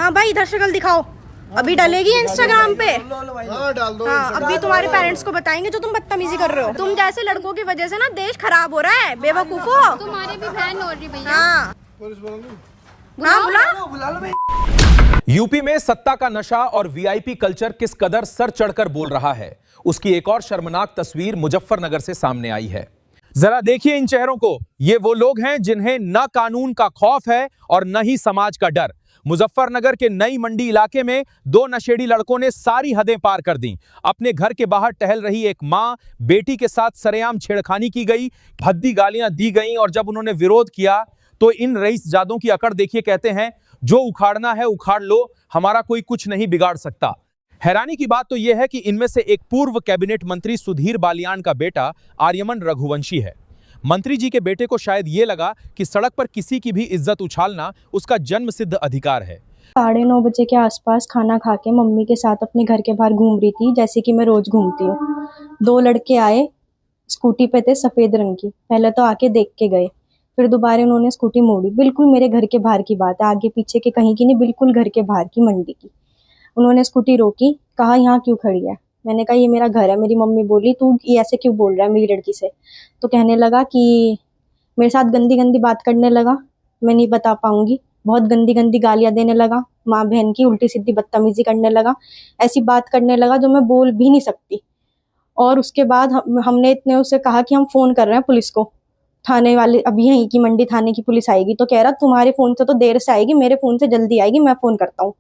हाँ भाई इधर शक्ल दिखाओ, अभी डलेगी इंस्टाग्राम पे। हाँ डाल दो। हाँ अभी तुम्हारे पेरेंट्स को बताएंगे जो तुम बदतमीजी कर रहे हो। तुम जैसे लड़कों की वजह से ना देश खराब हो रहा है, बेवकूफो। तुम्हारी भी बहन हो रही भैया। हाँ पुलिस बुला लो। हाँ बुला। यूपी में सत्ता का नशा और वीआईपी कल्चर किस कदर सर चढ़कर बोल रहा है, उसकी एक और शर्मनाक तस्वीर मुजफ्फरनगर से सामने आई है। जरा देखिए इन चेहरों को। ये वो लोग हैं जिन्हें न कानून का खौफ है और न ही समाज का डर। मुजफ्फरनगर के नई मंडी इलाके में दो नशेड़ी लड़कों ने सारी हदें पार कर दी। अपने घर के बाहर टहल रही एक मां बेटी के साथ सरेआम छेड़खानी की गई, भद्दी गालियां दी गईं और जब उन्होंने विरोध किया तो इन रईसजादों की अकड़ देखिए। कहते हैं जो उखाड़ना है उखाड़ लो, हमारा कोई कुछ नहीं बिगाड़ सकता। हैरानी की बात तो यह है कि इनमें से एक पूर्व कैबिनेट मंत्री सुधीर बालियान का बेटा आर्यमन रघुवंशी है। मंत्री जी के बेटे को शायद ये लगा कि सड़क पर किसी की भी इज्जत उछालना उसका जन्मसिद्ध अधिकार है। 9:30 बजे के आसपास खाना खा के मम्मी के साथ अपने घर के बाहर घूम रही थी, जैसे कि मैं रोज घूमती हूँ। 2 लड़के आए, स्कूटी पे थे सफेद रंग की। पहले तो आके देख के गए, फिर दोबारा उन्होंने स्कूटी मोड़ी। बिल्कुल मेरे घर के बाहर की बात है, आगे पीछे के कहीं की नहीं, बिल्कुल घर के बाहर की मंडी की। उन्होंने स्कूटी रोकी, कहा यहाँ क्यों खड़ी है। मैंने कहा ये मेरा घर है। मेरी मम्मी बोली तू ये ऐसे क्यों बोल रहा है मेरी लड़की से। तो कहने लगा कि मेरे साथ गंदी गंदी बात करने लगा, मैं नहीं बता पाऊंगी। बहुत गंदी गंदी गालियां देने लगा, माँ बहन की उल्टी सीधी बदतमीजी करने लगा, ऐसी बात करने लगा जो मैं बोल भी नहीं सकती। और उसके बाद हमने इतने उसे कहा कि हम फ़ोन कर रहे हैं पुलिस को, थाने वाले अभी यहीं की मंडी थाने की पुलिस आएगी। तो कह रहा तुम्हारे फ़ोन से तो देर से आएगी, मेरे फ़ोन से जल्दी आएगी, मैं फ़ोन करता हूँ।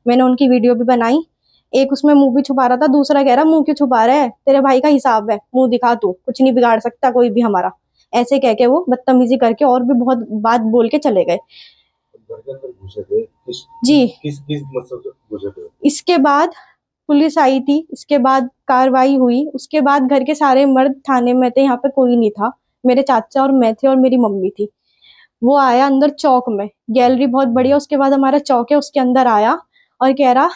मैंने उनकी वीडियो भी बनाई। एक उसमें मुंह भी छुपा रहा था, दूसरा कह रहा मुंह क्यों छुपा रहा है, तेरे भाई का हिसाब है, मुंह दिखा, तू कुछ नहीं बिगाड़ सकता कोई भी हमारा। ऐसे कह के वो बदतमीजी करके और भी बहुत बात बोल के चले गए। जी किस मतलब से घुसे थे? इसके बाद पुलिस आई थी, इसके बाद कार्रवाई हुई। उसके बाद घर के सारे मर्द थाने में थे, यहाँ पे कोई नहीं था। मेरे चाचा और मैं थे और मेरी मम्मी थी। वो आया अंदर चौक में, गैलरी बहुत बढ़िया, उसके बाद हमारा चौक है, उसके अंदर आया और कह रहा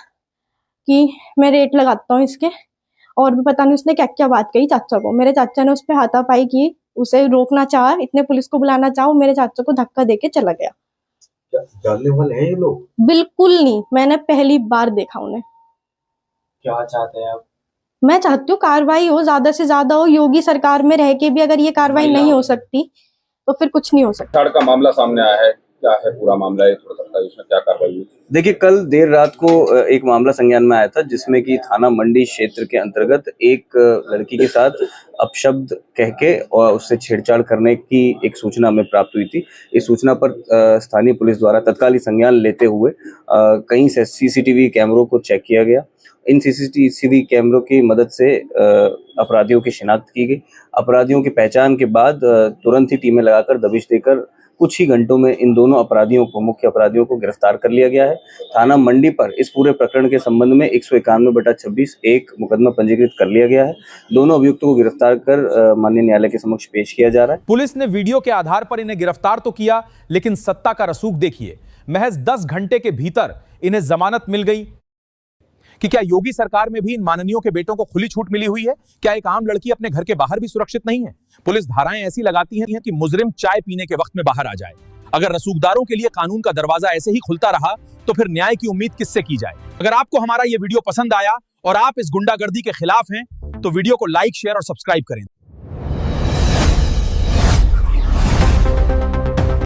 कि मैं रेट लगाता हूँ इसके। और भी पता नहीं उसने क्या क्या बात कही चाचा को। मेरे चाचा ने उस पर हाथापाई की, उसे रोकना चाहा, इतने पुलिस को बुलाना चाहा, मेरे चाचा को धक्का देके चला गया। जानने वाले हैं ये लोग? बिल्कुल नहीं, मैंने पहली बार देखा उन्हें। क्या चाहते हैं आप? मैं चाहती हूँ कार्रवाई हो, ज्यादा से ज्यादा हो। योगी सरकार में रह के भी अगर ये कार्रवाई नहीं हो सकती तो फिर कुछ नहीं हो सकता। छाड़ का मामला सामने आया है, क्या है पूरा मामला है, थोड़ा सा इसमें क्या कार्रवाई हुई? देखिए, कल देर रात को एक मामला संज्ञान में आया था जिसमें कि थाना मंडी क्षेत्र के अंतर्गत एक लड़की के साथ अपशब्द कह के और उससे छेड़छाड़ करने की एक सूचना हमें प्राप्त हुई थी। इस सूचना पर स्थानीय पुलिस द्वारा तत्कालीन संज्ञान लेते हुए कई सीसीटीवी कैमरों को चेक किया गया। इन सीसीटीवी कैमरों की मदद से अपराधियों की शिनाख्त की गई। अपराधियों की पहचान के बाद तुरंत ही टीमें लगाकर दबिश देकर कुछ ही घंटों में इन दोनों अपराधियों को, मुख्य अपराधियों को गिरफ्तार कर लिया गया है। थाना मंडी पर इस पूरे प्रकरण के संबंध में 191/26 एक मुकदमा पंजीकृत कर लिया गया है। दोनों अभियुक्तों को गिरफ्तार कर माननीय न्यायालय के समक्ष पेश किया जा रहा है। पुलिस ने वीडियो के आधार पर इन्हें गिरफ्तार तो किया, लेकिन सत्ता का रसूख देखिए। महज 10 घंटे के भीतर इन्हें जमानत मिल गई। कि क्या योगी सरकार में भी इन माननीयों के बेटों को खुली छूट मिली हुई है? क्या एक आम लड़की अपने घर के बाहर भी सुरक्षित नहीं है? पुलिस धाराएं ऐसी लगाती हैं कि मुजरिम चाय पीने के वक्त में बाहर आ जाए। अगर रसूखदारों के लिए कानून का दरवाजा ऐसे ही खुलता रहा तो फिर न्याय की उम्मीद किससे की जाए? अगर आपको हमारा यह वीडियो पसंद आया और आप इस गुंडागर्दी के खिलाफ हैं तो वीडियो को लाइक, शेयर और सब्सक्राइब करें।